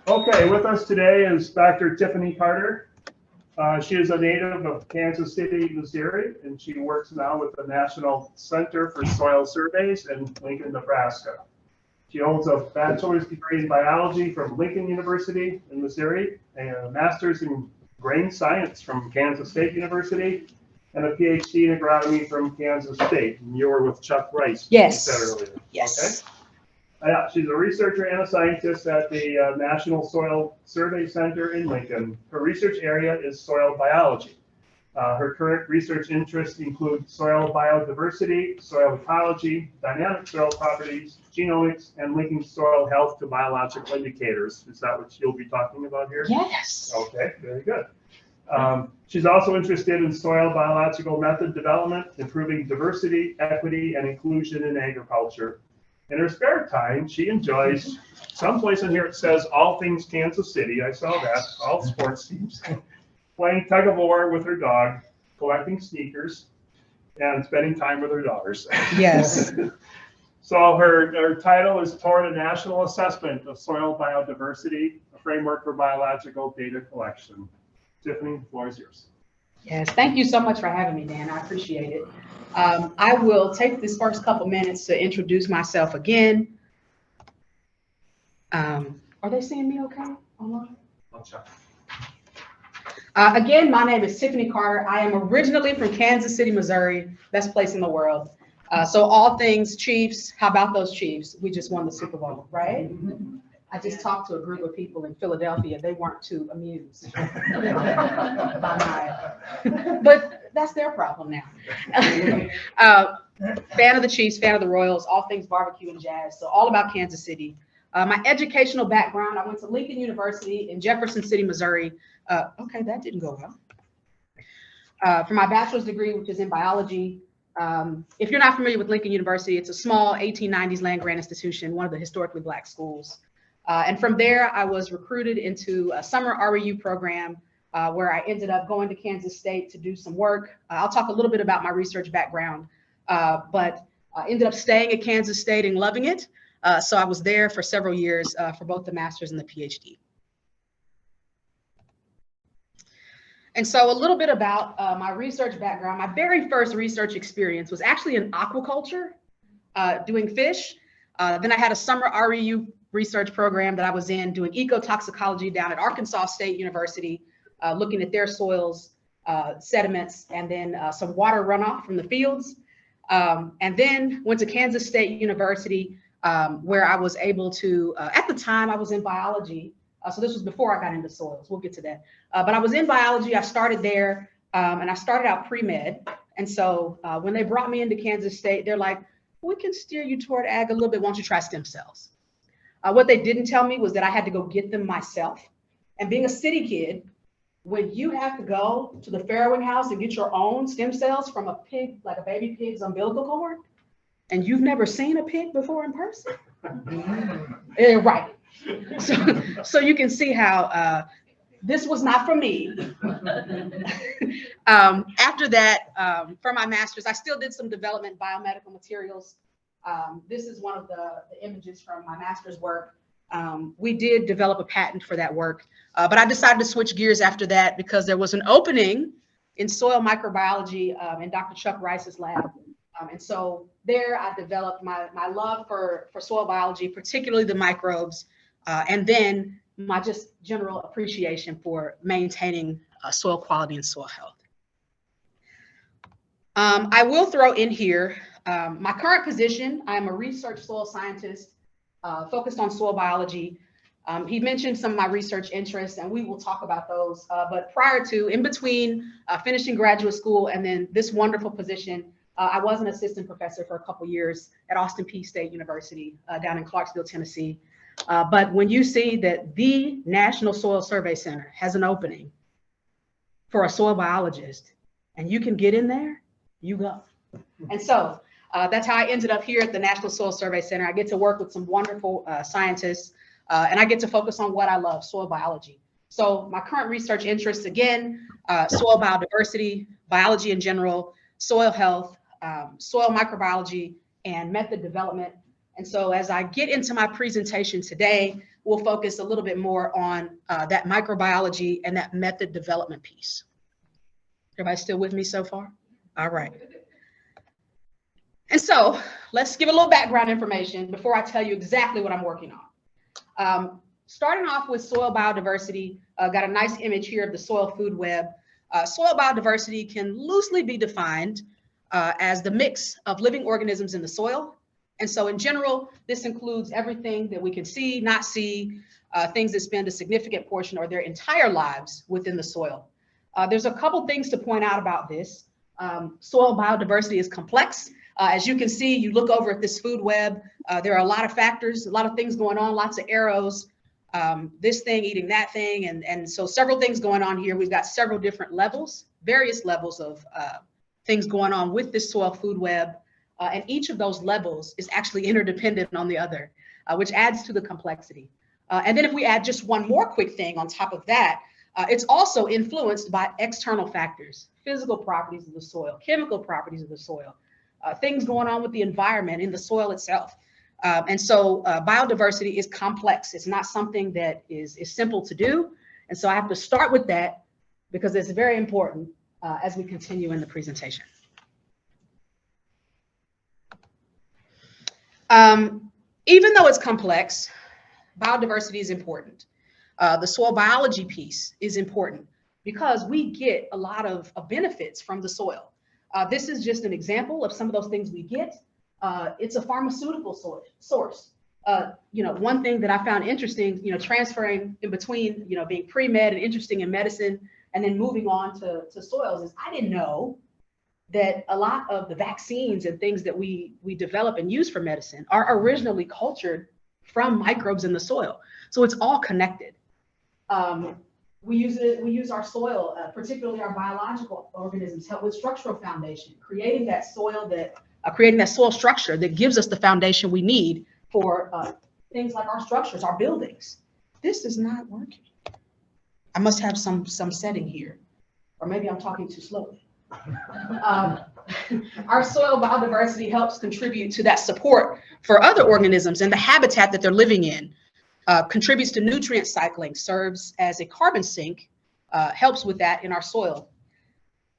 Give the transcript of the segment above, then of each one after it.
Okay, with us today is Dr. Tiffany Carter. She is a native of Kansas City, Missouri, and she works now with the National Center for Soil Surveys in Lincoln, Nebraska. She holds a bachelor's degree in biology from Lincoln University in Missouri, and a master's in grain science from Kansas State University, and a PhD in agronomy from Kansas State. And you were with Chuck Rice, yes. You said earlier. Yes. Okay. Yeah, she's a researcher and a scientist at the National Soil Survey Center in Lincoln. Her research area is soil biology. Her current research interests include soil biodiversity, soil ecology, dynamic soil properties, genomics, and linking soil health to biological indicators. Is that what you'll be talking about here? Yes. Okay, very good. She's also interested in soil biological method development, improving diversity, equity, and inclusion in agriculture. In her spare time, she enjoys, someplace in here it says all things Kansas City. I saw that, all sports teams. Playing tug of war with her dog, collecting sneakers, and spending time with her daughters. Yes. So her title is toward a national assessment of soil biodiversity, a framework for biological data collection. Tiffany, the floor is yours. Yes. Thank you so much for having me, Dan. I appreciate it. I will take this first couple minutes to introduce myself again. Are they seeing me okay online? I'll check. Again, my name is Tiffany Carter. I am originally from Kansas City, Missouri, best place in the world. So all things Chiefs, how about those Chiefs? We just won the Super Bowl, right? I just talked to a group of people in Philadelphia. They weren't too amused by but that's their problem now. Fan of the Chiefs, fan of the Royals, all things barbecue and jazz. So all about Kansas City. My educational background, I went to Lincoln University in Jefferson City, Missouri. Okay, that didn't go well. For my bachelor's degree, which is in biology. If you're not familiar with Lincoln University, it's a small 1890s land-grant institution, one of the historically Black schools. And from there, I was recruited into a summer REU program where I ended up going to Kansas State to do some work. I'll talk a little bit about my research background, but I ended up staying at Kansas State and loving it. So I was there for several years for both the master's and the PhD. And so a little bit about my research background. My very first research experience was actually in aquaculture, doing fish. Then I had a summer REU research program that I was in doing ecotoxicology down at Arkansas State University, looking at their soils, sediments, and then some water runoff from the fields. And then went to Kansas State University, where I was able to, at the time I was in biology. So this was before I got into soils. We'll get to that. But I was in biology. I started there and I started out pre-med. And so when they brought me into Kansas State, they're like, we can steer you toward ag a little bit. Why don't you try stem cells? What they didn't tell me was that I had to go get them myself. And being a city kid, when you have to go to the farrowing house and get your own stem cells from a pig, like a baby pig's umbilical cord, and you've never seen a pig before in person, right. So you can see how this was not for me. After that, for my master's, I still did some development in biomedical materials. This is one of the images from my master's work. We did develop a patent for that work, but I decided to switch gears after that because there was an opening in soil microbiology in Dr. Chuck Rice's lab. And so there I developed my love for soil biology, particularly the microbes, and then my just general appreciation for maintaining soil quality and soil health. I will throw in here my current position. I am a research soil scientist focused on soil biology. He mentioned some of my research interests, and we will talk about those. But prior to, in between finishing graduate school and then this wonderful position, I was an assistant professor for a couple years at Austin Peay State University down in Clarksville, Tennessee. But when you see that the National Soil Survey Center has an opening for a soil biologist and you can get in there, you go. And so that's how I ended up here at the National Soil Survey Center. I get to work with some wonderful scientists and I get to focus on what I love, soil biology. So my current research interests, again, soil biodiversity, biology in general, soil health, soil microbiology, and method development. And so as I get into my presentation today, we'll focus a little bit more on that microbiology and that method development piece. Everybody still with me so far? All right. And so let's give a little background information before I tell you exactly what I'm working on. Starting off with soil biodiversity, got a nice image here of the soil food web. Soil biodiversity can loosely be defined as the mix of living organisms in the soil. And so in general, this includes everything that we can see, not see, things that spend a significant portion or their entire lives within the soil. There's a couple things to point out about this. Soil biodiversity is complex. As you can see, you look over at this food web, there are a lot of factors, a lot of things going on, lots of arrows, this thing eating that thing. And so several things going on here. We've got several different levels, various levels of things going on with this soil food web. And each of those levels is actually interdependent on the other, which adds to the complexity. And then if we add just one more quick thing on top of that, it's also influenced by external factors, physical properties of the soil, chemical properties of the soil, things going on with the environment in the soil itself. And so biodiversity is complex. It's not something that is simple to do. And so I have to start with that because it's very important as we continue in the presentation. Even though it's complex, biodiversity is important. The soil biology piece is important because we get a lot of benefits from the soil. This is just an example of some of those things we get. It's a pharmaceutical source. One thing that I found interesting, transferring in between, being pre-med and interesting in medicine and then moving on to soils is I didn't know that a lot of the vaccines and things that we develop and use for medicine are originally cultured from microbes in the soil. So it's all connected. We use our soil, particularly our biological organisms, help with structural foundation, creating that soil structure that gives us the foundation we need for things like our structures, our buildings. This is not working. I must have some setting here, or maybe I'm talking too slowly. Our soil biodiversity helps contribute to that support for other organisms and the habitat that they're living in, contributes to nutrient cycling, serves as a carbon sink, helps with that in our soil.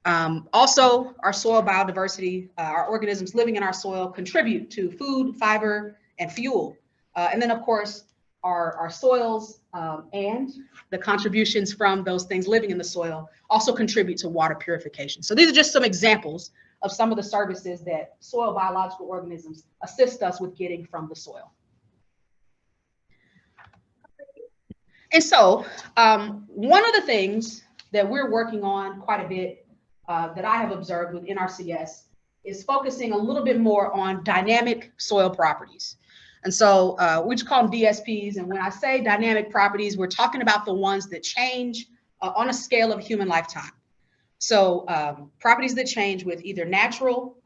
Also, our soil biodiversity, our organisms living in our soil contribute to food, fiber, and fuel. And then, of course, our soils and the contributions from those things living in the soil also contribute to water purification. So these are just some examples of some of the services that soil biological organisms assist us with getting from the soil. And so one of the things that we're working on quite a bit that I have observed with NRCS is focusing a little bit more on dynamic soil properties. And so we just call them DSPs. And when I say dynamic properties, we're talking about the ones that change on a scale of a human lifetime. So properties that change with either natural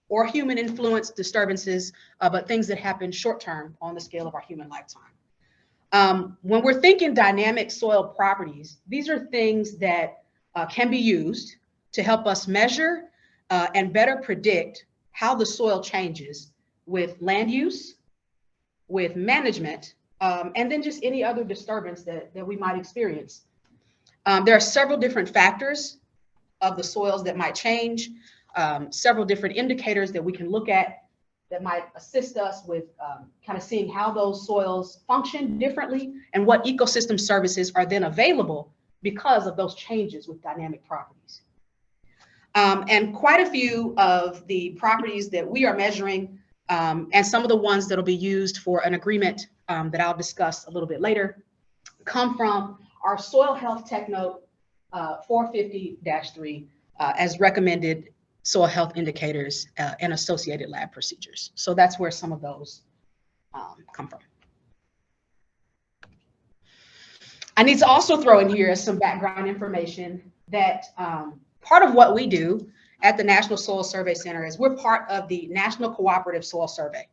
or human influence disturbances, but things that happen short term on the scale of our human lifetime. When we're thinking dynamic soil properties, these are things that can be used to help us measure and better predict how the soil changes with land use, with management, and then just any other disturbance that we might experience. There are several different factors of the soils that might change, several different indicators that we can look at that might assist us with kind of seeing how those soils function differently and what ecosystem services are then available because of those changes with dynamic properties. And quite a few of the properties that we are measuring and some of the ones that'll be used for an agreement that I'll discuss a little bit later come from our Soil Health Tech Note 450-3 as recommended soil health indicators and associated lab procedures. So that's where some of those come from. I need to also throw in here some background information that part of what we do at the National Soil Survey Center is we're part of the National Cooperative Soil Survey.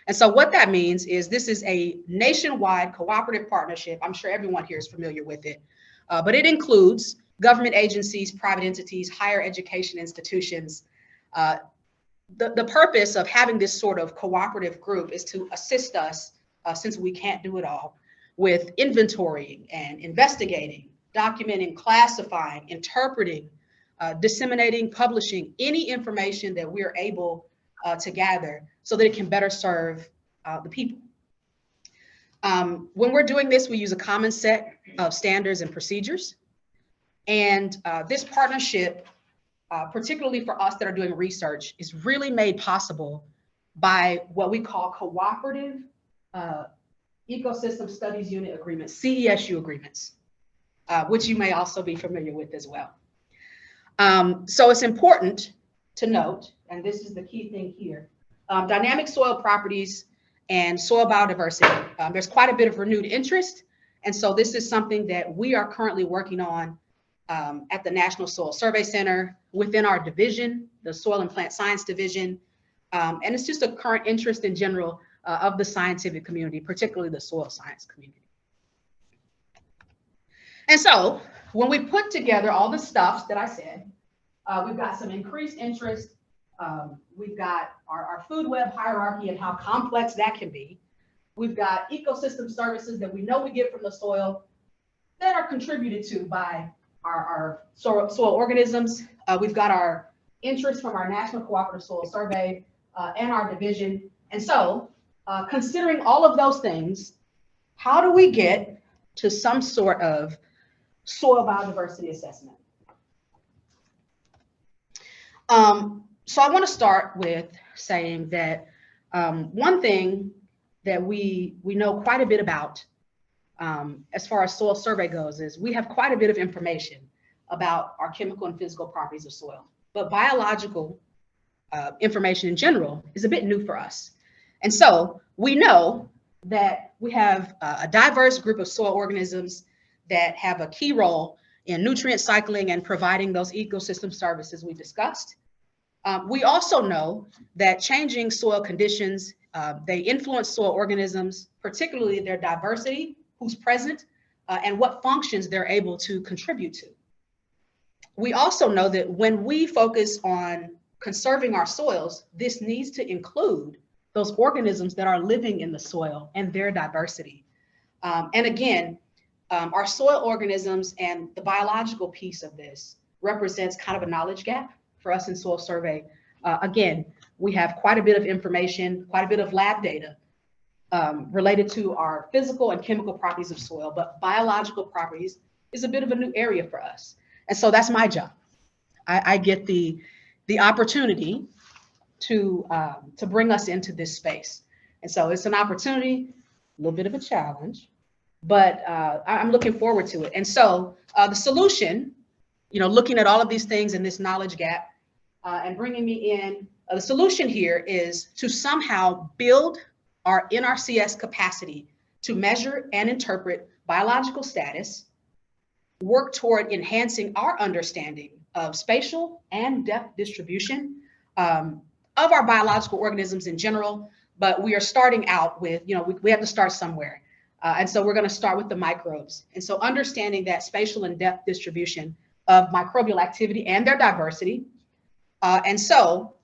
And so what that means is this is a nationwide cooperative partnership. I'm sure everyone here is familiar with it, but it includes government agencies, private entities, higher education institutions. The purpose of having this sort of cooperative group is to assist us, since we can't do it all, with inventorying and investigating, documenting, classifying, interpreting, disseminating, publishing any information that we are able to gather so that it can better serve the people. When we're doing this, we use a common set of standards and procedures. And this partnership, particularly for us that are doing research, is really made possible by what we call cooperative ecosystem studies unit agreements, CESU agreements, which you may also be familiar with as well. So it's important to note, and this is the key thing here, dynamic soil properties and soil biodiversity. There's quite a bit of renewed interest. And so this is something that we are currently working on at the National Soil Survey Center within our division, the Soil and Plant Science Division. And it's just a current interest in general of the scientific community, particularly the soil science community. And so when we put together all the stuff that I said, we've got some increased interest. We've got our food web hierarchy and how complex that can be. We've got ecosystem services that we know we get from the soil that are contributed to by our soil organisms. We've got our interest from our National Cooperative Soil Survey and our division. And so considering all of those things, how do we get to some sort of soil biodiversity assessment? So I want to start with saying that one thing that we know quite a bit about as far as soil survey goes is we have quite a bit of information about our chemical and physical properties of soil, but biological information in general is a bit new for us. And so we know that we have a diverse group of soil organisms that have a key role in nutrient cycling and providing those ecosystem services we discussed. We also know that changing soil conditions, they influence soil organisms, particularly their diversity, who's present, and what functions they're able to contribute to. We also know that when we focus on conserving our soils, this needs to include those organisms that are living in the soil and their diversity. And again, our soil organisms and the biological piece of this represents kind of a knowledge gap for us in soil survey. Again, we have quite a bit of information, quite a bit of lab data related to our physical and chemical properties of soil, but biological properties is a bit of a new area for us. And so that's my job. I get the opportunity to bring us into this space. And so it's an opportunity, a little bit of a challenge, but I'm looking forward to it. And so the solution, looking at all of these things in this knowledge gap and bringing me in, the solution here is to somehow build our NRCS capacity to measure and interpret biological status, work toward enhancing our understanding of spatial and depth distribution of our biological organisms in general, but we are starting out with, we have to start somewhere. And so we're going to start with the microbes. And so understanding that spatial and depth distribution of microbial activity and their diversity. And so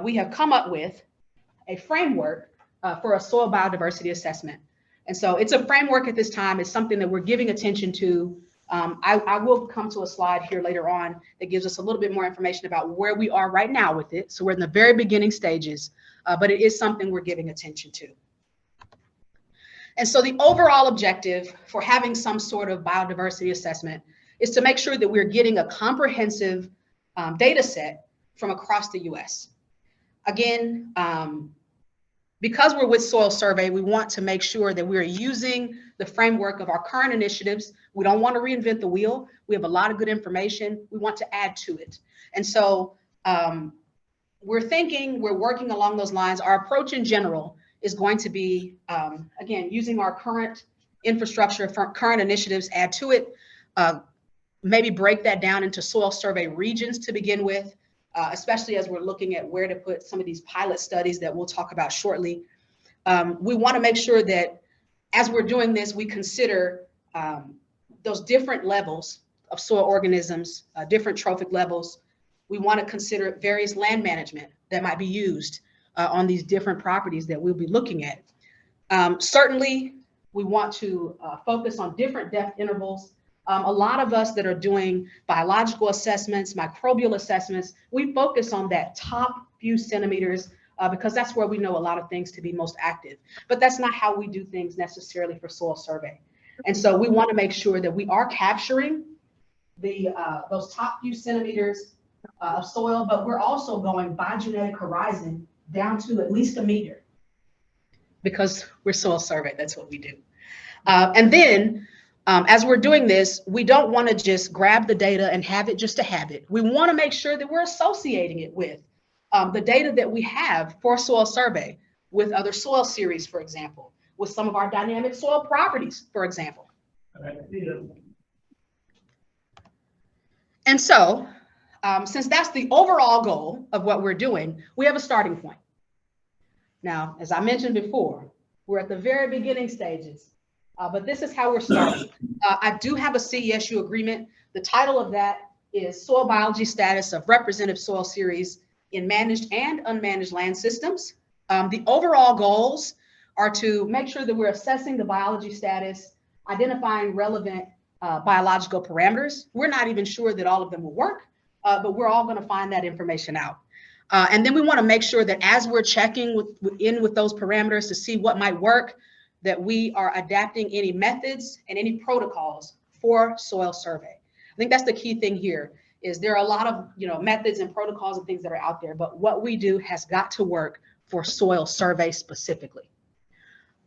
we have come up with a framework for a soil biodiversity assessment. And so it's a framework at this time. It's something that we're giving attention to. I will come to a slide here later on that gives us a little bit more information about where we are right now with it. So we're in the very beginning stages, but it is something we're giving attention to. And so the overall objective for having some sort of biodiversity assessment is to make sure that we're getting a comprehensive data set from across the US. Again, because we're with Soil Survey, we want to make sure that we're using the framework of our current initiatives. We don't want to reinvent the wheel. We have a lot of good information. We want to add to it. And so we're working along those lines. Our approach in general is going to be, again, using our current infrastructure, current initiatives, add to it, maybe break that down into soil survey regions to begin with, especially as we're looking at where to put some of these pilot studies that we'll talk about shortly. We want to make sure that as we're doing this, we consider those different levels of soil organisms, different trophic levels. We want to consider various land management that might be used on these different properties that we'll be looking at. Certainly, We want to focus on different depth intervals. A lot of us that are doing biological assessments, microbial assessments, we focus on that top few centimeters because that's where we know a lot of things to be most active. But that's not how we do things necessarily for soil survey. And so we want to make sure that we are capturing those top few centimeters of soil, but we're also going by genetic horizon down to at least a meter because we're soil survey. That's what we do. And then as we're doing this, we don't want to just grab the data and have it just to have it. We want to make sure that we're associating it with the data that we have for soil survey, with other soil series, for example, with some of our dynamic soil properties, for example. And so, since that's the overall goal of what we're doing, we have a starting point. Now, as I mentioned before, we're at the very beginning stages, but this is how we're starting. I do have a CESU agreement. The title of that is Soil Biology Status of Representative Soil Series in Managed and Unmanaged Land Systems. The overall goals are to make sure that we're assessing the biology status, identifying relevant biological parameters. We're not even sure that all of them will work, but we're all going to find that information out. And then we want to make sure that as we're checking with those parameters to see what might work, that we are adapting any methods and any protocols for soil survey. I think that's the key thing here, is there are a lot of methods and protocols and things that are out there, but what we do has got to work for soil survey specifically.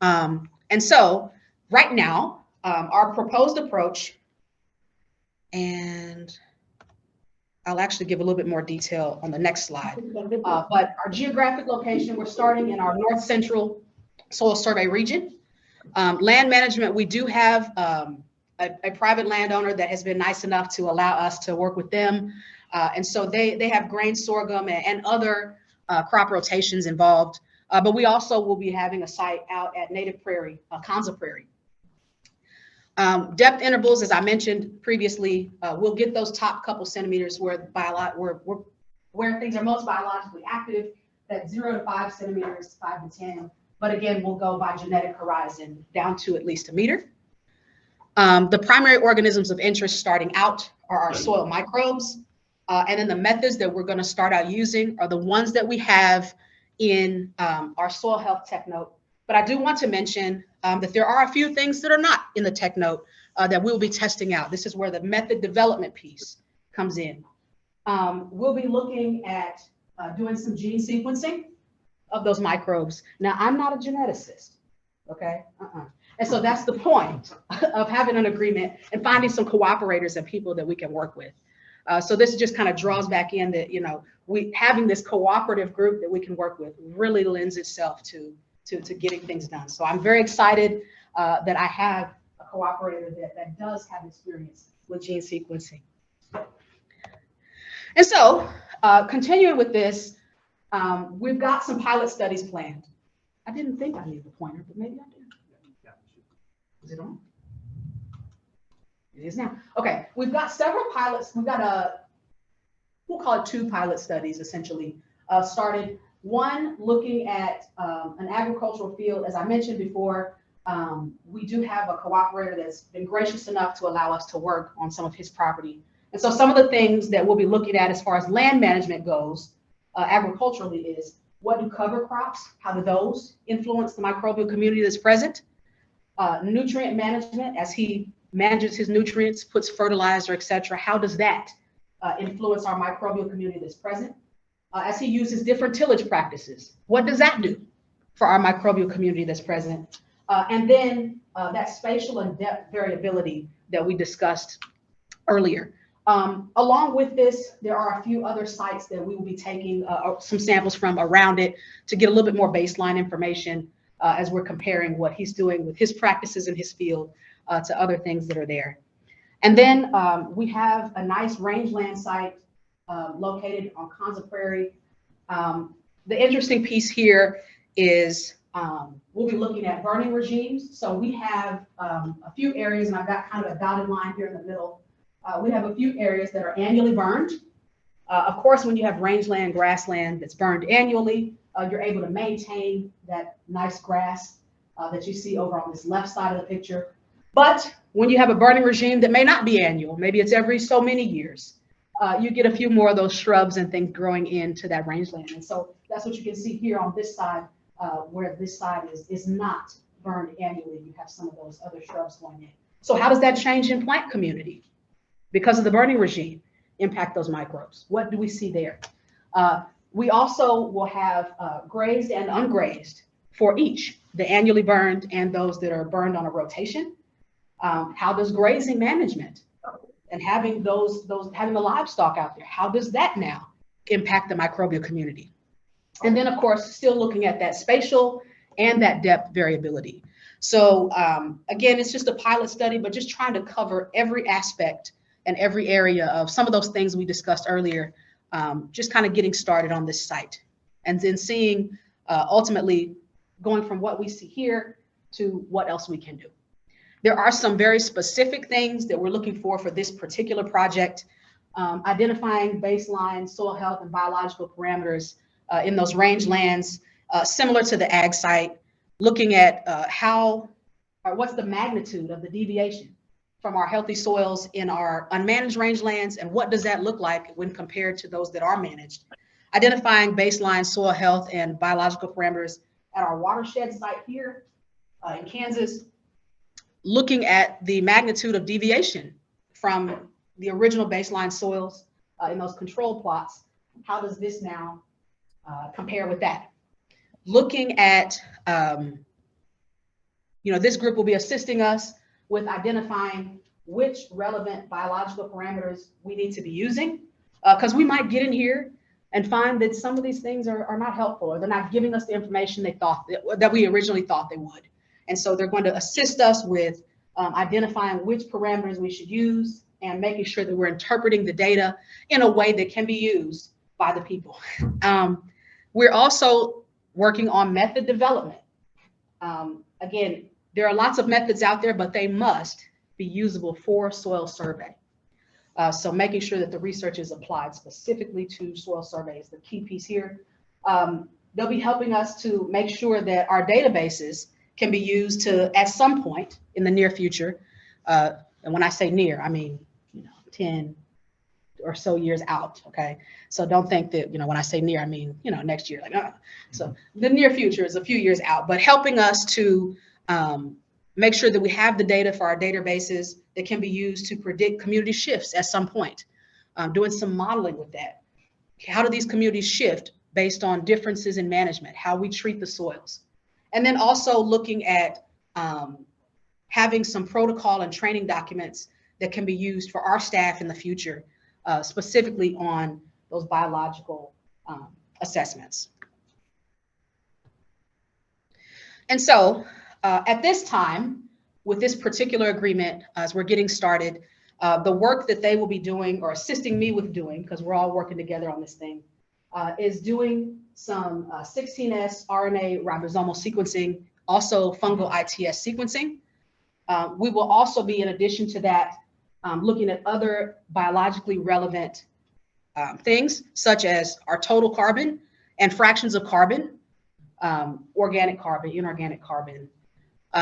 And so right now, our proposed approach, and I'll actually give a little bit more detail on the next slide, but our geographic location, we're starting in our north central soil survey region. Land management, we do have a private landowner that has been nice enough to allow us to work with them. And so they have grain, sorghum, and other crop rotations involved. But we also will be having a site out at Native Prairie, Kanza Prairie. Depth intervals, as I mentioned previously, we'll get those top couple centimeters where things are most biologically active, that 0 to 5 centimeters, 5 to 10. But again, we'll go by genetic horizon down to at least a meter. The primary organisms of interest starting out are our soil microbes. And then the methods that we're going to start out using are the ones that we have in our soil health tech note. But I do want to mention that there are a few things that are not in the tech note that we'll be testing out. This is where the method development piece comes in. We'll be looking at doing some gene sequencing of those microbes. Now, I'm not a geneticist, okay? And so that's the point of having an agreement and finding some cooperators and people that we can work with. So this just kind of draws back in that, having this cooperative group that we can work with really lends itself to getting things done. So I'm very excited that I have a cooperator that does have experience with gene sequencing. And so continuing with this, we've got some pilot studies planned. I didn't think I needed the pointer, but maybe I do. Is it on? It is now. Okay, we've got several pilots. We've got we'll call it 2 pilot studies essentially, started. One looking at an agricultural field. As I mentioned before, we do have a cooperator that's been gracious enough to allow us to work on some of his property. And so some of the things that we'll be looking at as far as land management goes, agriculturally, is what do cover crops, how do those influence the microbial community that's present? Nutrient management, as he manages his nutrients, puts fertilizer, et cetera, how does that influence our microbial community that's present? As he uses different tillage practices, what does that do for our microbial community that's present? And then that spatial and depth variability that we discussed earlier. Along with this, there are a few other sites that we will be taking some samples from around it to get a little bit more baseline information as we're comparing what he's doing with his practices in his field to other things that are there. And then we have a nice rangeland site located on Kanza Prairie. The interesting piece here is we'll be looking at burning regimes. So we have a few areas, and I've got kind of a dotted line here in the middle. We have a few areas that are annually burned. Of course, when you have rangeland, grassland that's burned annually, you're able to maintain that nice grass that you see over on this left side of the picture. But when you have a burning regime that may not be annual, maybe it's every so many years, you get a few more of those shrubs and things growing into that rangeland. And so that's what you can see here on this side, where this side is not burned annually. You have some of those other shrubs going in. So how does that change in plant community? Because of the burning regime, impact those microbes. What do we see there? We also will have grazed and ungrazed for each, the annually burned and those that are burned on a rotation. How does grazing management and having having the livestock out there, how does that now impact the microbial community? And then, of course, still looking at that spatial and that depth variability. So again, it's just a pilot study, but just trying to cover every aspect and every area of some of those things we discussed earlier, just kind of getting started on this site. And then seeing ultimately going from what we see here to what else we can do. There are some very specific things that we're looking for this particular project, identifying baseline soil health and biological parameters in those rangelands, similar to the ag site, looking at what's the magnitude of the deviation from our healthy soils in our unmanaged rangelands, and what does that look like when compared to those that are managed. Identifying baseline soil health and biological parameters at our watershed site here in Kansas, looking at the magnitude of deviation from the original baseline soils in those control plots. How does this now compare with that? Looking at, this group will be assisting us with identifying which relevant biological parameters we need to be using, because we might get in here and find that some of these things are not helpful, or they're not giving us the information they thought that we originally thought they would. And so they're going to assist us with identifying which parameters we should use and making sure that we're interpreting the data in a way that can be used by the people. We're also working on method development. Again, there are lots of methods out there, but they must be usable for soil survey. So making sure that the research is applied specifically to soil survey is the key piece here. They'll be helping us to make sure that our databases can be used to, at some point in the near future, and when I say near, I mean 10 or so years out. Okay, so don't think that when I say near, I mean next year. So the near future is a few years out, but helping us to make sure that we have the data for our databases that can be used to predict community shifts at some point. Doing some modeling with that. How do these communities shift based on differences in management? How we treat the soils. And then also looking at having some protocol and training documents that can be used for our staff in the future, specifically on those biological assessments. And so at this time, with this particular agreement, as we're getting started, the work that they will be doing or assisting me with doing, because we're all working together on this thing, is doing some 16S RNA ribosomal sequencing, also fungal ITS sequencing. We will also be, in addition to that, looking at other biologically relevant things, such as our total carbon and fractions of carbon, organic carbon, inorganic carbon.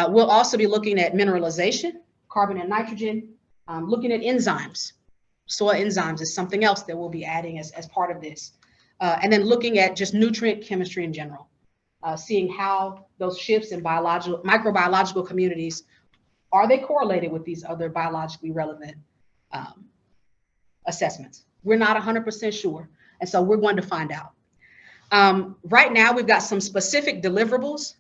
We'll also be looking at mineralization, carbon and nitrogen, looking at enzymes. Soil enzymes is something else that we'll be adding as part of this. And then looking at just nutrient chemistry in general, seeing how those shifts in microbiological communities, are they correlated with these other biologically relevant assessments? We're not 100% sure. And so we're going to find out. Right now, we've got some specific deliverables.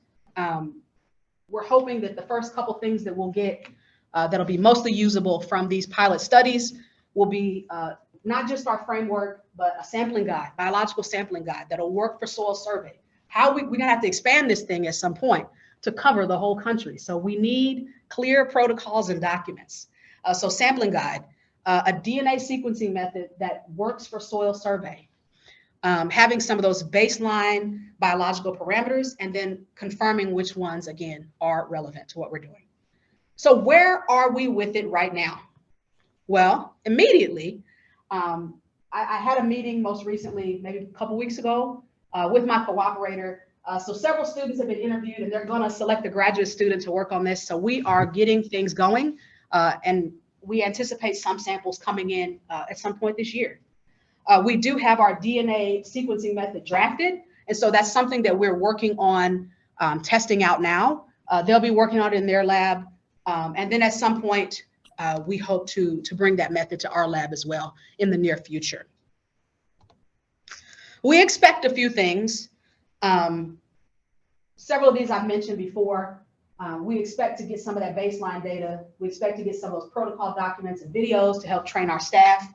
We're hoping that the first couple things that we'll get that'll be mostly usable from these pilot studies will be not just our framework, but a sampling guide, biological sampling guide that'll work for soil survey. We're gonna have to expand this thing at some point to cover the whole country. So we need clear protocols and documents. So sampling guide, a DNA sequencing method that works for soil survey, having some of those baseline biological parameters, and then confirming which ones, again, are relevant to what we're doing. So where are we with it right now? Well, immediately, I had a meeting most recently, maybe a couple weeks ago, with my cooperator So several students have been interviewed, and they're going to select a graduate student to work on this. So we are getting things going, and we anticipate some samples coming in at some point this year. We do have our DNA sequencing method drafted, and so that's something that we're working on testing out now. They'll be working on it in their lab, and then at some point, we hope to bring that method to our lab as well in the near future. We expect a few things. Several of these I've mentioned before. We expect to get some of that baseline data. We expect to get some of those protocol documents and videos to help train our staff.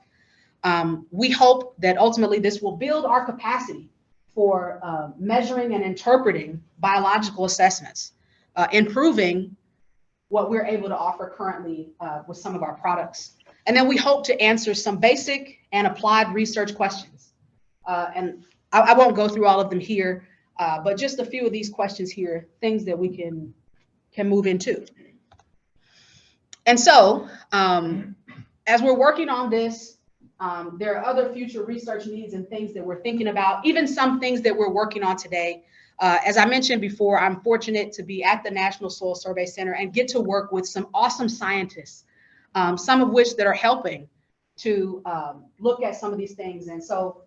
We hope that ultimately this will build our capacity for measuring and interpreting biological assessments, improving what we're able to offer currently with some of our products. And then we hope to answer some basic and applied research questions. And I won't go through all of them here, but just a few of these questions here, things that we can move into. And so as we're working on this, there are other future research needs and things that we're thinking about, even some things that we're working on today. As I mentioned before, I'm fortunate to be at the National Soil Survey Center and get to work with some awesome scientists, some of which that are helping to look at some of these things. And so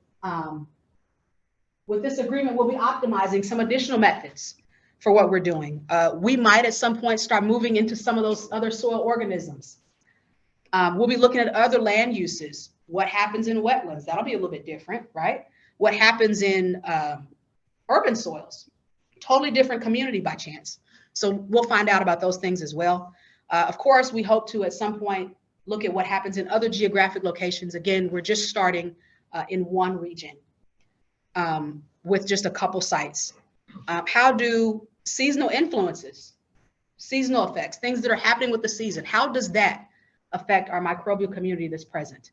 with this agreement, we'll be optimizing some additional methods for what we're doing. We might at some point start moving into some of those other soil organisms. We'll be looking at other land uses. What happens in wetlands? That'll be a little bit different, right? What happens in urban soils? Totally different community by chance. So we'll find out about those things as well. Of course, we hope to at some point look at what happens in other geographic locations. Again, we're just starting in one region with just a couple sites. How do seasonal influences, seasonal effects, things that are happening with the season, how does that affect our microbial community that's present?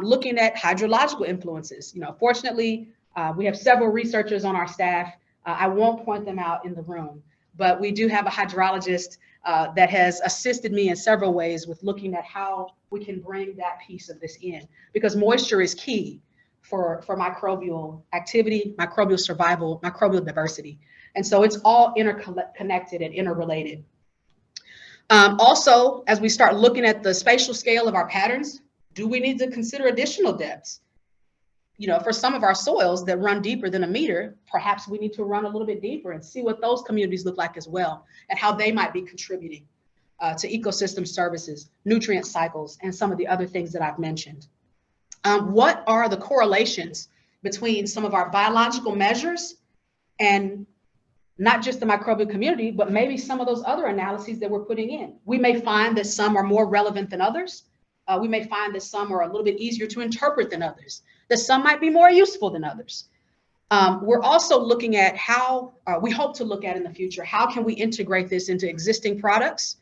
Looking at hydrological influences. Fortunately, we have several researchers on our staff. I won't point them out in the room, but we do have a hydrologist that has assisted me in several ways with looking at how we can bring that piece of this in, because moisture is key for microbial activity, microbial survival, microbial diversity. And so it's all interconnected and interrelated. Also, as we start looking at the spatial scale of our patterns, do we need to consider additional depths? For some of our soils that run deeper than a meter, perhaps we need to run a little bit deeper and see what those communities look like as well, and how they might be contributing to ecosystem services, nutrient cycles, and some of the other things that I've mentioned. What are the correlations between some of our biological measures and not just the microbial community, but maybe some of those other analyses that we're putting in? We may find that some are more relevant than others. We may find that some are a little bit easier to interpret than others, that some might be more useful than others. We're also looking at how, we hope to look at in the future, how can we integrate this into existing products?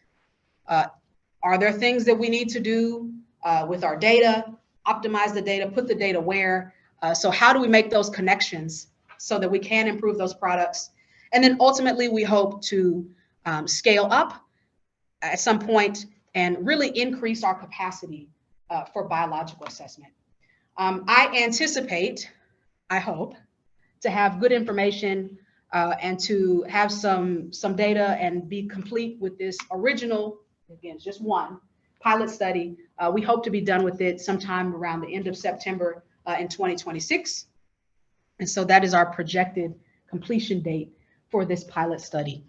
Are there things that we need to do with our data, optimize the data, put the data where? So how do we make those connections so that we can improve those products? And then ultimately, we hope to scale up at some point and really increase our capacity for biological assessment. I anticipate, I hope, to have good information and to have some data and be complete with this original, again, it's just one pilot study. We hope to be done with it sometime around the end of September in 2026. And so that is our projected completion date for this pilot study.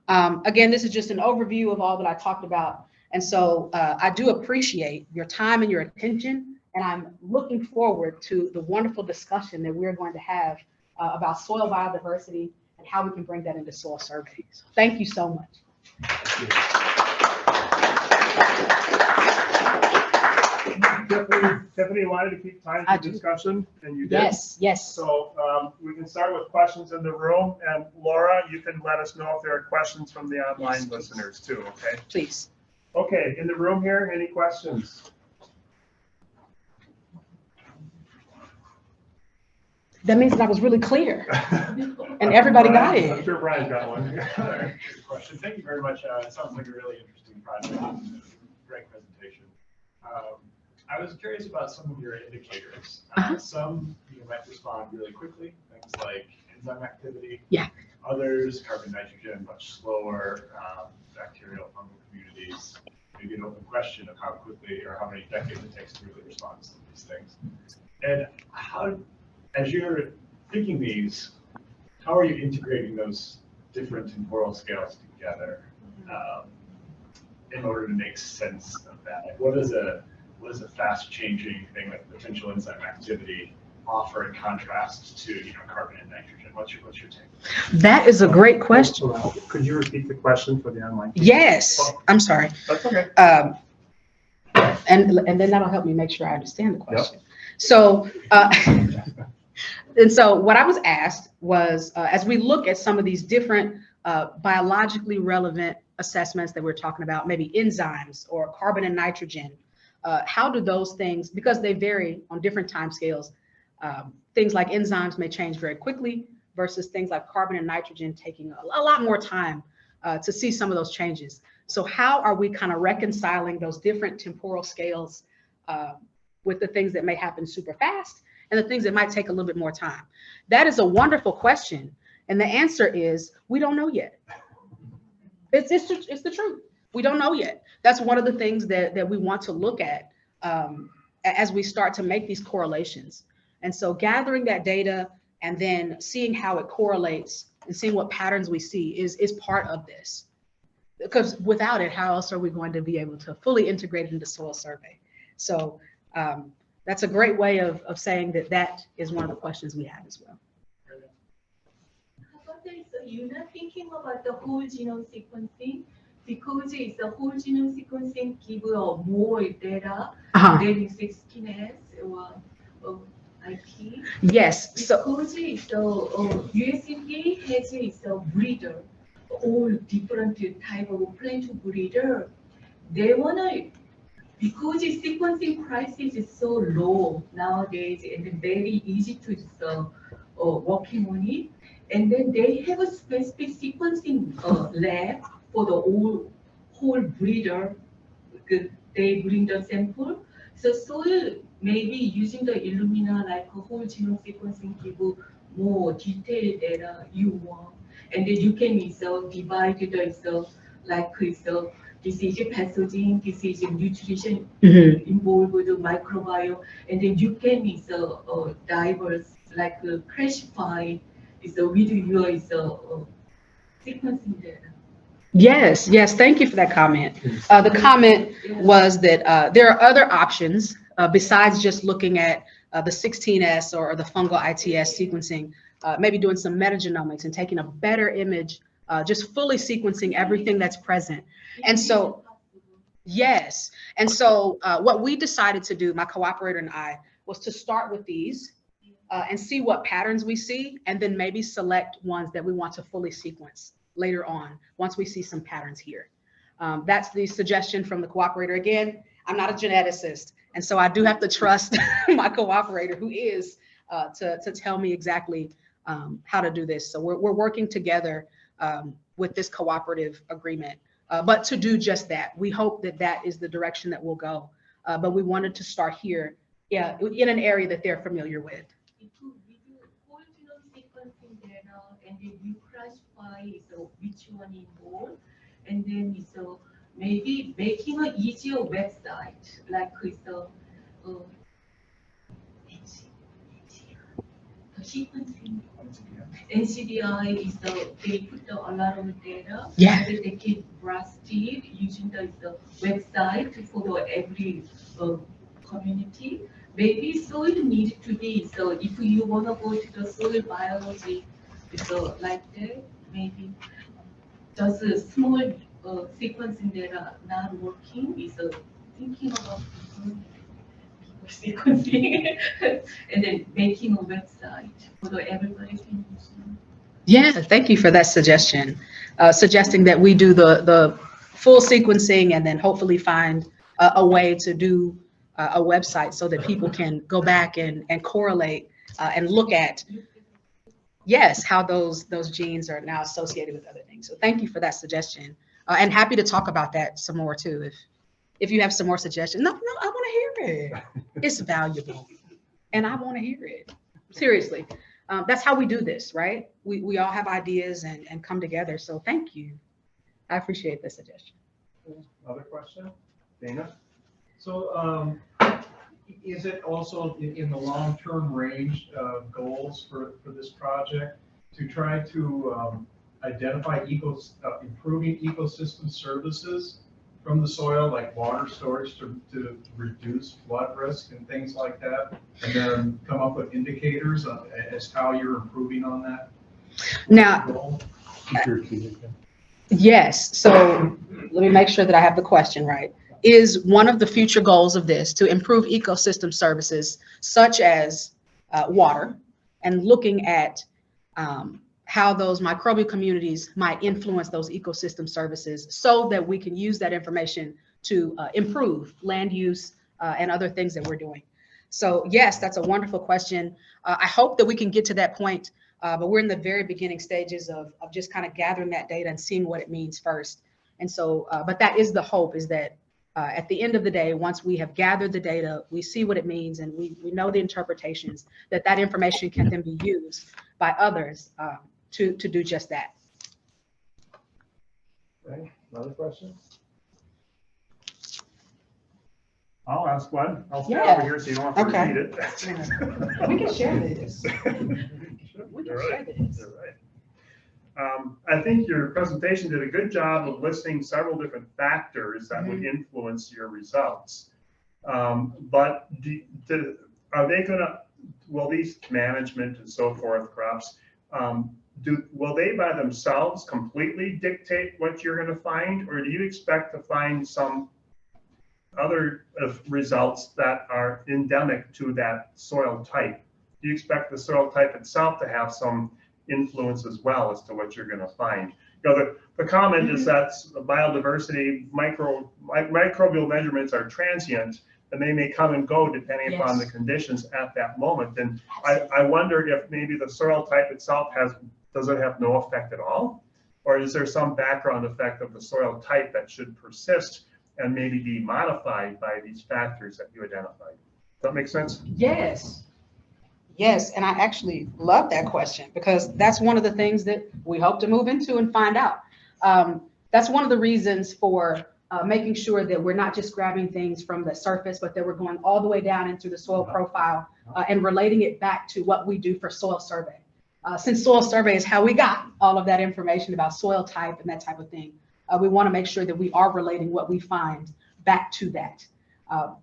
Again, this is just an overview of all that I talked about. And so I do appreciate your time and your attention. And I'm looking forward to the wonderful discussion that we're going to have about soil biodiversity and how we can bring that into soil surveys. Thank you so much. Tiffany wanted to keep time for discussion, and you did. Yes. So we can start with questions in the room. And Laura, you can let us know if there are questions from the online listeners too, okay? Please. Okay, in the room here, any questions? That means that I was really clear and everybody got it. I'm sure Brian got one. Good question. Thank you very much. It sounds like a really interesting project. Great presentation. I was curious about some of your indicators. Some you might respond really quickly, things like enzyme activity. Yeah. Others, carbon, nitrogen, much slower, bacterial, fungal communities. Maybe an open question of how quickly or how many decades it takes to really respond to some of these things. And how, as you're thinking these, how are you integrating those different temporal scales together in order to make sense of that? Like what is a fast changing thing like potential enzyme activity offer in contrast to carbon and nitrogen? What's your take? That is a great question. Could you repeat the question for the online people? Yes, I'm sorry. That's okay. And then that'll help me make sure I understand the question. Yep. So, and so what I was asked was, as we look at some of these different biologically relevant assessments that we're talking about, maybe enzymes or carbon and nitrogen, how do those things, because they vary on different time scales, things like enzymes may change very quickly versus things like carbon and nitrogen taking a lot more time to see some of those changes. So how are we kind of reconciling those different temporal scales with the things that may happen super fast and the things that might take a little bit more time? That is a wonderful question. And the answer is, we don't know yet. It's the truth. We don't know yet. That's one of the things that we want to look at as we start to make these correlations. And so gathering that data and then seeing how it correlates and seeing what patterns we see is part of this. Because without it, how else are we going to be able to fully integrate it into soil survey? So that's a great way of saying that is one of the questions we have as well. So you're not thinking about the whole genome sequencing because it's the whole genome sequencing give more data than 16S or IP. Yes. So because it's the USDA has its breeder, all different type of plant breeder. They wanna, because the sequencing prices is so low nowadays and very easy to working on it. And then they have a specific sequencing lab for the whole breeder. They bring the sample. So soil maybe using the Illumina like a whole genome sequencing give more detailed data you want. And then you can divide it like this is a pathogen, this is a nutrition involved with the microbiome, and then you can diverse like classify with your sequencing data. Yes, thank you for that comment. The comment was that there are other options besides just looking at the 16S or the fungal ITS sequencing, maybe doing some metagenomics and taking a better image, just fully sequencing everything that's present. And so, yes. And so what we decided to do, my cooperator and I, was to start with these and see what patterns we see, and then maybe select ones that we want to fully sequence later on, once we see some patterns here. That's the suggestion from the cooperator. Again, I'm not a geneticist, and so I do have to trust my cooperator, who is, to tell me exactly how to do this. So we're working together with this cooperative agreement, but to do just that. We hope that is the direction that we'll go, but we wanted to start here, in an area that they're familiar with. Whole genome sequencing data, and then you classify which one involved, and then maybe making an easier website like sequencing. NCDI is they put a lot of data. Yeah. That they can blast it using the website for every community. Maybe soil needs to be, so if you want to go to the soil biology, like that, maybe just a small sequencing data not working, is thinking about sequencing and then making a website so everybody can use it. Yeah, thank you for that suggestion. Suggesting that we do the full sequencing and then hopefully find a way to do a website so that people can go back and correlate and look at, yes, how those genes are now associated with other things. So thank you for that suggestion, and happy to talk about that some more too if you have some more suggestions. No, I want to hear it. It's valuable, and I want to hear it. Seriously. that's how we do this, right? We all have ideas and come together. So thank you. I appreciate the suggestion. Other question? Dana? So is it also in the long-term range of goals for this project to try to identify improving ecosystem services from the soil, like water storage to reduce flood risk and things like that, and then come up with indicators as how you're improving on that Now, goal? yes. So let me make sure that I have the question right. Is one of the future goals of this to improve ecosystem services such as water, and looking at how those microbial communities might influence those ecosystem services so that we can use that information to improve land use and other things that we're doing. So yes, that's a wonderful question. I hope that we can get to that point, but we're in the very beginning stages of just kind of gathering that data and seeing what it means first. And so, but that is the hope, is that at the end of the day, once we have gathered the data, we see what it means, and we know the interpretations, that information can then be used by others to do just that. Okay, another question? I'll ask one. I'll stay over here so you don't have to repeat it. We can share this. We can You're share right. this. You're right. I think your presentation did a good job of listing several different factors that would influence your results. But are they gonna, will these management and so forth, crops, will they by themselves completely dictate what you're gonna find, or do you expect to find some other results that are endemic to that soil type? Do you expect the soil type itself to have some influence as well as to what you're going to find? You know, the comment is that biodiversity, microbial measurements are transient, and they may come and go depending upon the conditions at that moment. And I wonder if maybe the soil type itself does it have no effect at all? Or is there some background effect of the soil type that should persist and maybe be modified by these factors that you identified? Does that make sense? Yes. Yes, and I actually love that question, because that's one of the things that we hope to move into and find out. That's one of the reasons for making sure that we're not just grabbing things from the surface, but that we're going all the way down into the soil profile and relating it back to what we do for soil survey. Since soil survey is how we got all of that information about soil type and that type of thing, we want to make sure that we are relating what we find back to that.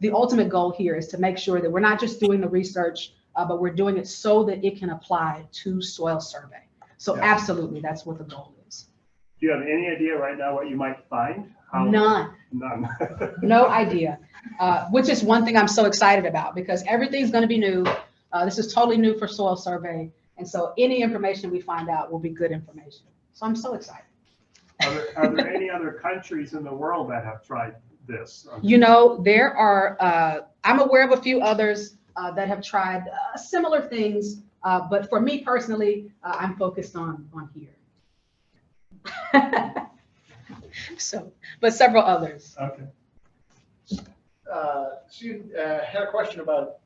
The ultimate goal here is to make sure that we're not just doing the research, but we're doing it so that it can apply to soil survey. So absolutely, that's what the goal is. Do you have any idea right now what you might find? None. None. No idea, which is one thing I'm so excited about, because everything's going to be new. This is totally new for soil survey. And so any information we find out will be good information. So I'm so excited. Are there any other countries in the world that have tried this? You know, there are, I'm aware of a few others that have tried similar things, but for me personally, I'm focused on here. So, but several others. Okay. She had a question about,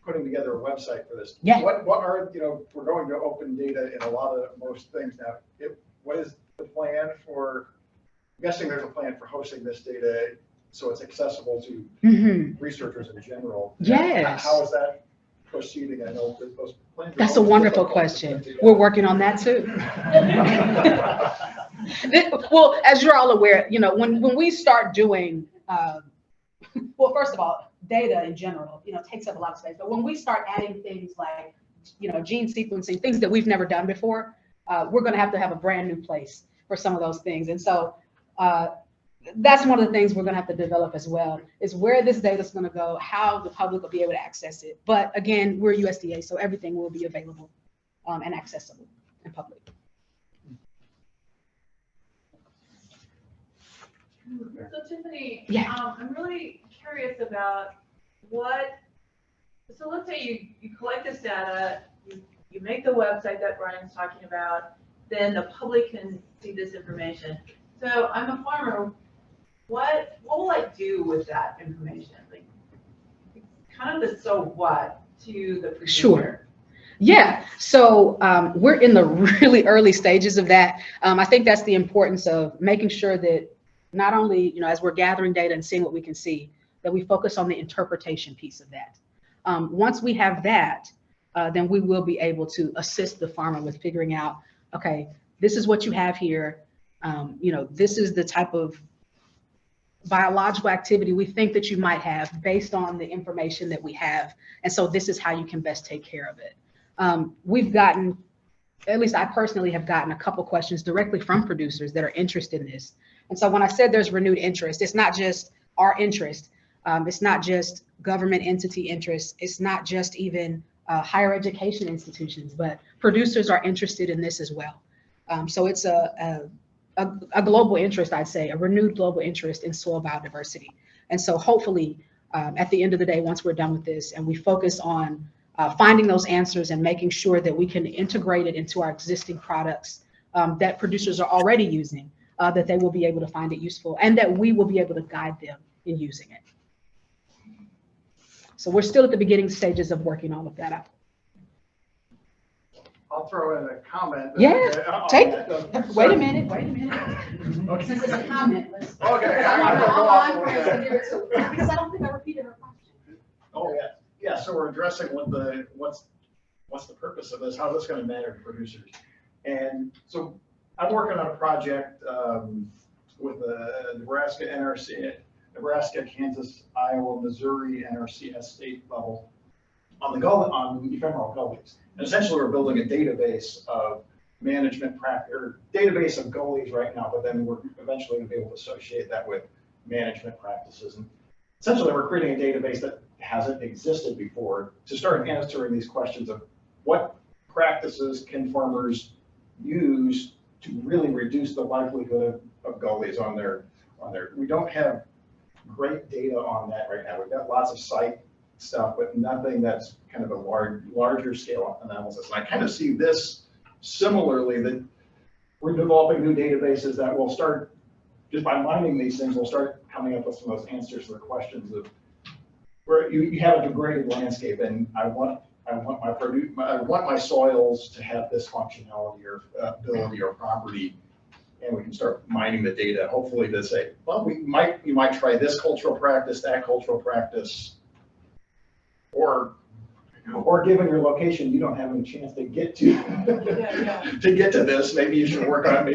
putting together a website for this. Yeah. What are, we're going to open data in most things now. What is the plan for, I'm guessing there's a plan for hosting this data so it's accessible to researchers in general. Yes. How is that proceeding? I know that those plans. That's a wonderful question. We're working on that too. Well, as you're all aware, when we start doing, well, first of all, data in general, takes up a lot of space. But when we start adding things like, gene sequencing, things that we've never done before, we're going to have a brand new place for some of those things. And so that's one of the things we're going to have to develop as well, is where this data is going to go, how the public will be able to access it. But again, we're USDA, so everything will be available and accessible in public. So Tiffany, Yeah. I'm really curious about so let's say you collect this data, you make the website that Brian's talking about, then the public can see this information. So I'm a farmer, what will I do with that information? Like, kind of the so what to the producer? Sure. Yeah, so we're in the really early stages of that. I think that's the importance of making sure that not only, as we're gathering data and seeing what we can see, that we focus on the interpretation piece of that. Once we have that, then we will be able to assist the farmer with figuring out, okay, this is what you have here. This is the type of biological activity we think that you might have based on the information that we have. And so this is how you can best take care of it. We've gotten, at least I personally have gotten a couple questions directly from producers that are interested in this. And so when I said there's renewed interest, it's not just our interest. It's not just government entity interest. It's not just even higher education institutions, but producers are interested in this as well. So it's a global interest, I'd say, a renewed global interest in soil biodiversity. And so hopefully at the end of the day, once we're done with this and we focus on finding those answers and making sure that we can integrate it into our existing products that producers are already using, that they will be able to find it useful and that we will be able to guide them in using it. So we're still at the beginning stages of working all of that out. I'll throw in a comment. Yeah, wait a minute. Okay. Since it's a comment, let's. Okay. Because I don't think I repeated her question. Oh, yeah. Yeah, so we're addressing what's the purpose of this? How is this going to matter to producers? And so I'm working on a project with the Nebraska NRC, Nebraska, Kansas, Iowa, Missouri NRCS state level on ephemeral gullies. And essentially, we're building a database of management practice, or database of gullies right now, but then we're eventually going to be able to associate that with management practices. And essentially, we're creating a database that hasn't existed before to start answering these questions of what practices can farmers use to really reduce the likelihood of gullies on their. We don't have great data on that right now. We've got lots of site stuff, but nothing that's kind of a larger scale analysis. And I kind of see this similarly, that we're developing new databases that will start, just by mining these things, we'll start coming up with some of those answers to the questions of where you have a degraded landscape, and I want my soils to have this functionality or ability or property, and we can start mining the data, hopefully to say, well, you might try this cultural practice, that cultural practice, or given your location, you don't have any chance to get to to get to this. Maybe you should work on it.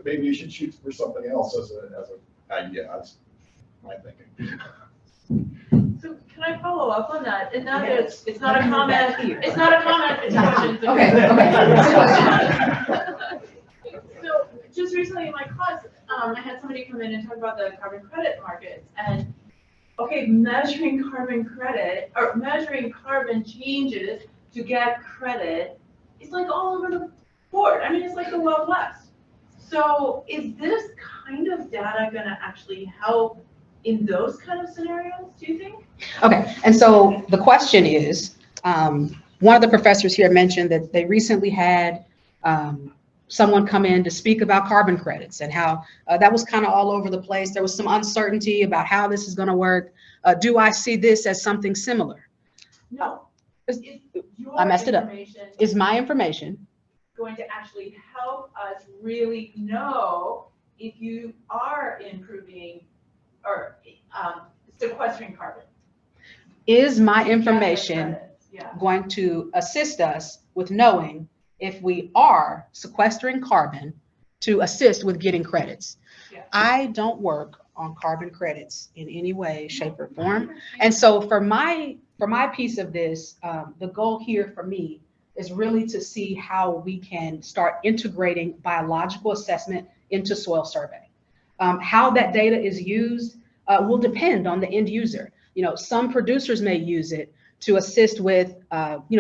Maybe you should shoot for something else as a idea. That's my thinking. So can I follow up on that? And that is, it's not a comment. It's not a comment. It's a question. Okay. So just recently in my class, I had somebody come in and talk about the carbon credit markets and. Okay, measuring carbon credit or measuring carbon changes to get credit is like all over the board. I mean, it's like the Wild West. So is this kind of data going to actually help in those kind of scenarios, do you think? Okay, and so the question is, one of the professors here mentioned that they recently had someone come in to speak about carbon credits and how that was kind of all over the place. There was some uncertainty about how this is going to work. Do I see this as something similar? No. I messed it up. Is my information going to actually help us really know if you are improving or sequestering carbon? Is my information Yeah. going to assist us with knowing if we are sequestering carbon to assist with getting credits? Yeah. I don't work on carbon credits in any way, shape, or form. And so for my piece of this, the goal here for me is really to see how we can start integrating biological assessment into soil survey. How that data is used will depend on the end user. Some producers may use it to assist with,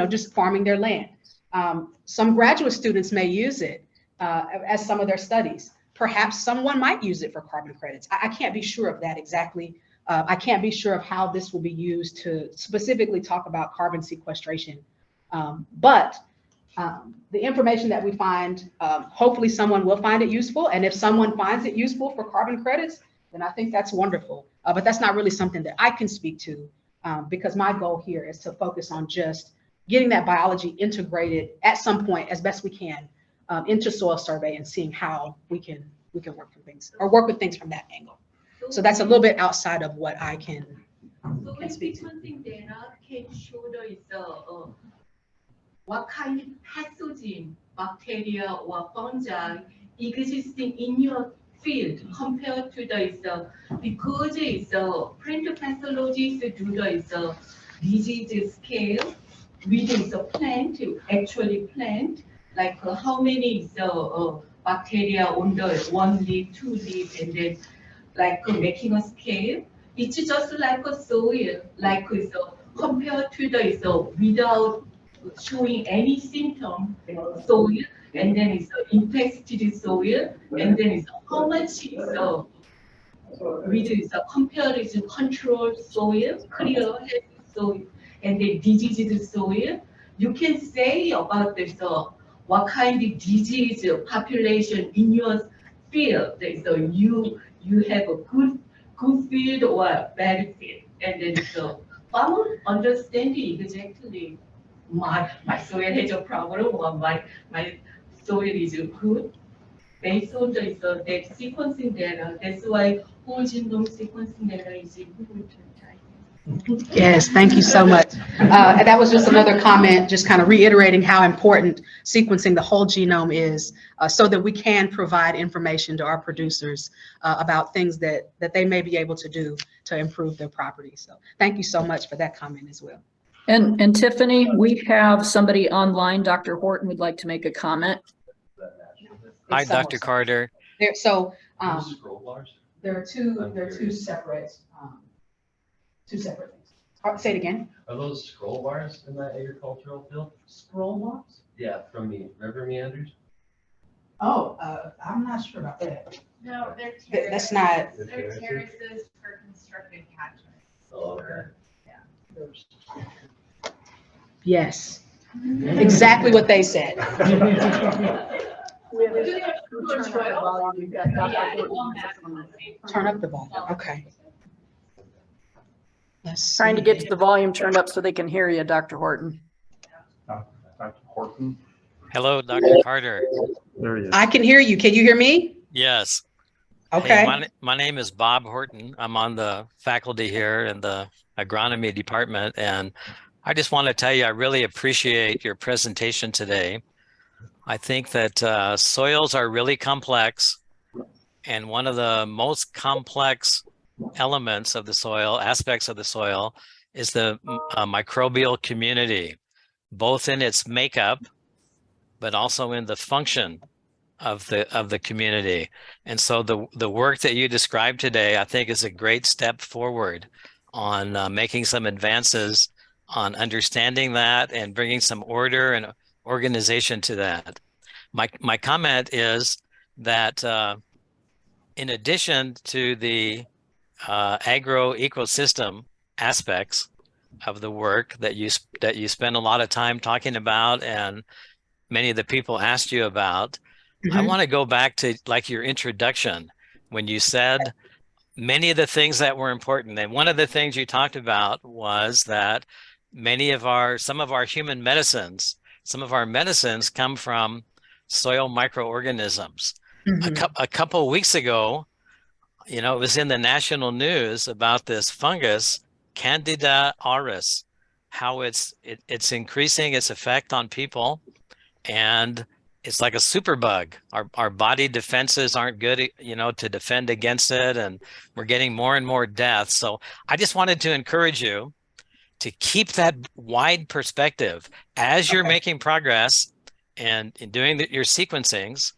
just farming their land. Some graduate students may use it as some of their studies. Perhaps someone might use it for carbon credits. I can't be sure of that exactly. I can't be sure of how this will be used to specifically talk about carbon sequestration. But the information that we find, hopefully someone will find it useful. And if someone finds it useful for carbon credits, then I think that's wonderful. But that's not really something that I can speak to because my goal here is to focus on just getting that biology integrated at some point as best we can into soil survey and seeing how we can work from things or work with things from that angle. So that's a little bit outside of what I can speak to. Sequencing data can show what kind of pathogen, bacteria or fungi existing in your field compared to because plant pathologists do disease scale within the plant, actually plant, like how many bacteria on the 1 leaf, 2 leaf, and then like making a scale. It's just like a soil, like compared to without showing any symptom soil, and then it's infested soil, and then it's how much with comparison controlled soil, clear soil, and then diseased soil. You can say about this what kind of disease population in your field. So you have a good field or bad field, and then farmer understanding exactly my soil has a problem or my soil is good based on that sequencing data. That's why whole genome sequencing data is important. Yes, thank you so much. And that was just another comment, just kind of reiterating how important sequencing the whole genome is, so that we can provide information to our producers about things that they may be able to do to improve their property. So thank you so much for that comment as well. And Tiffany, we have somebody online, Dr. Horton would like to make a comment. Hi, Dr. Carter. There, so Scroll bars? there are two separate things. Say it again. Are those scroll bars in that agricultural field? Scroll bars? Yeah, from the river meanders? Oh, I'm not sure about that. No, they're That's not. They're terraces for constructed catchments. Oh, okay. Yes, exactly what they said. Turn up the volume. Okay. Yes. Trying to get the volume turned up so they can hear you, Dr. Horton. Dr. Horton. Hello, Dr. Carter. There he is. I can hear you. Can you hear me? Yes. Okay. Hey, my name is Bob Horton. I'm on the faculty here in the agronomy department, and I just want to tell you I really appreciate your presentation today. I think that soils are really complex, and one of the most complex elements of the soil, aspects of the soil, is the microbial community, both in its makeup, but also in the function of the community. And so the work that you described today, I think, is a great step forward on making some advances on understanding that and bringing some order and organization to that. My comment is that in addition to the agro-ecosystem aspects of the work that you spend a lot of time talking about and many of the people asked you about, I want to go back to like your introduction when you said many of the things that were important. And one of the things you talked about was that some of our human medicines, some of our medicines come from soil microorganisms. A couple of weeks ago, it was in the national news about this fungus, Candida auris, how it's increasing its effect on people, and it's like a superbug. Our body defenses aren't good, to defend against it, and we're getting more and more deaths. So I just wanted to encourage you to keep that wide perspective as you're making progress and in doing your sequencings,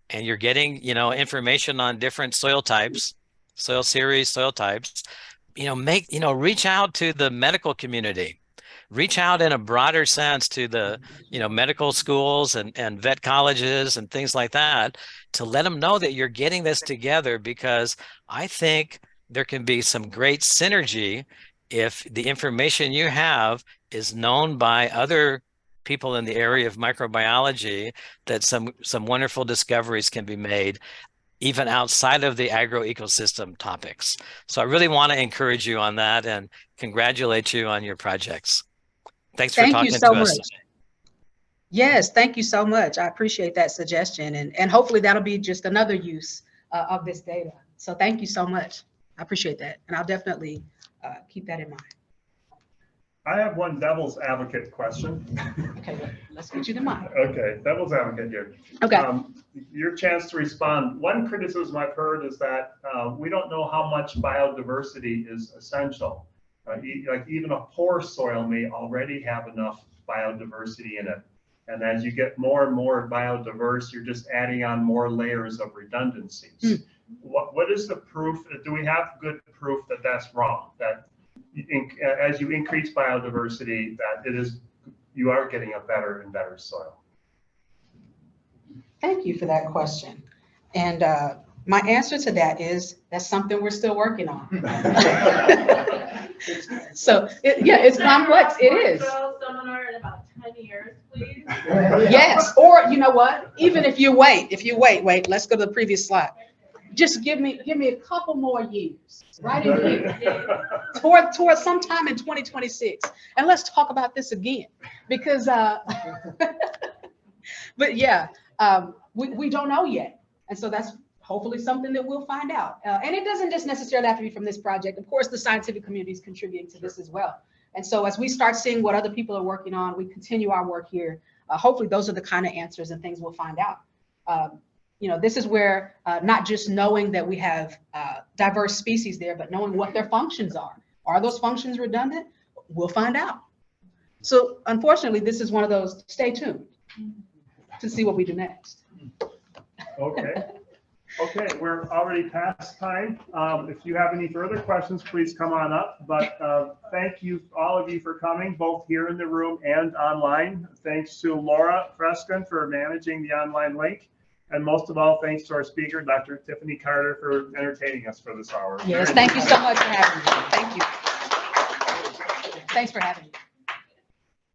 and you're getting, information on different soil types, soil series, soil types. Reach out to the medical community. Reach out in a broader sense to the, medical schools and vet colleges and things like that to let them know that you're getting this together, because I think there can be some great synergy if the information you have is known by other people in the area of microbiology, that some wonderful discoveries can be made even outside of the agroecosystem topics. So I really want to encourage you on that and congratulate you on your projects. Thanks for Thank talking you so to much. us. Yes, thank you so much. I appreciate that suggestion, and hopefully that'll be just another use of this data. So thank you so much. I appreciate that, and I'll definitely keep that in mind. I have one devil's advocate question. Okay, let's get you the mic. Okay, devil's advocate here. Okay. Your chance to respond. One criticism I've heard is that we don't know how much biodiversity is essential. Like even a poor soil may already have enough biodiversity in it. And as you get more and more biodiverse, you're just adding on more layers of redundancies. What is the proof? Do we have good proof that that's wrong? That as you increase biodiversity, that you are getting a better and better soil? Thank you for that question. And my answer to that is that's something we're still working on. So it's complex. It is. Seminar in about 10 years, please. Yes, or you know what? Even if you wait, let's go to the previous slide. Just give me a couple more years, right in here, toward sometime in 2026, and let's talk about this again, because but yeah, we don't know yet, and so that's hopefully something that we'll find out. And it doesn't just necessarily have to be from this project. Of course, the scientific community is contributing to this as well. And so as we start seeing what other people are working on, we continue our work here. Hopefully those are the kind of answers and things we'll find out. You know, this is where not just knowing that we have diverse species there, but knowing what their functions are. Are those functions redundant? We'll find out. So unfortunately, this is one of those, stay tuned to see what we do next. Okay. Okay, we're already past time. If you have any further questions, please come on up. But thank you, all of you, for coming, both here in the room and online. Thanks to Laura Freskin for managing the online link. And most of all, thanks to our speaker, Dr. Tiffany Carter, for entertaining us for this hour. Yes, thank you so much for having me. Thank you. Thanks for having me.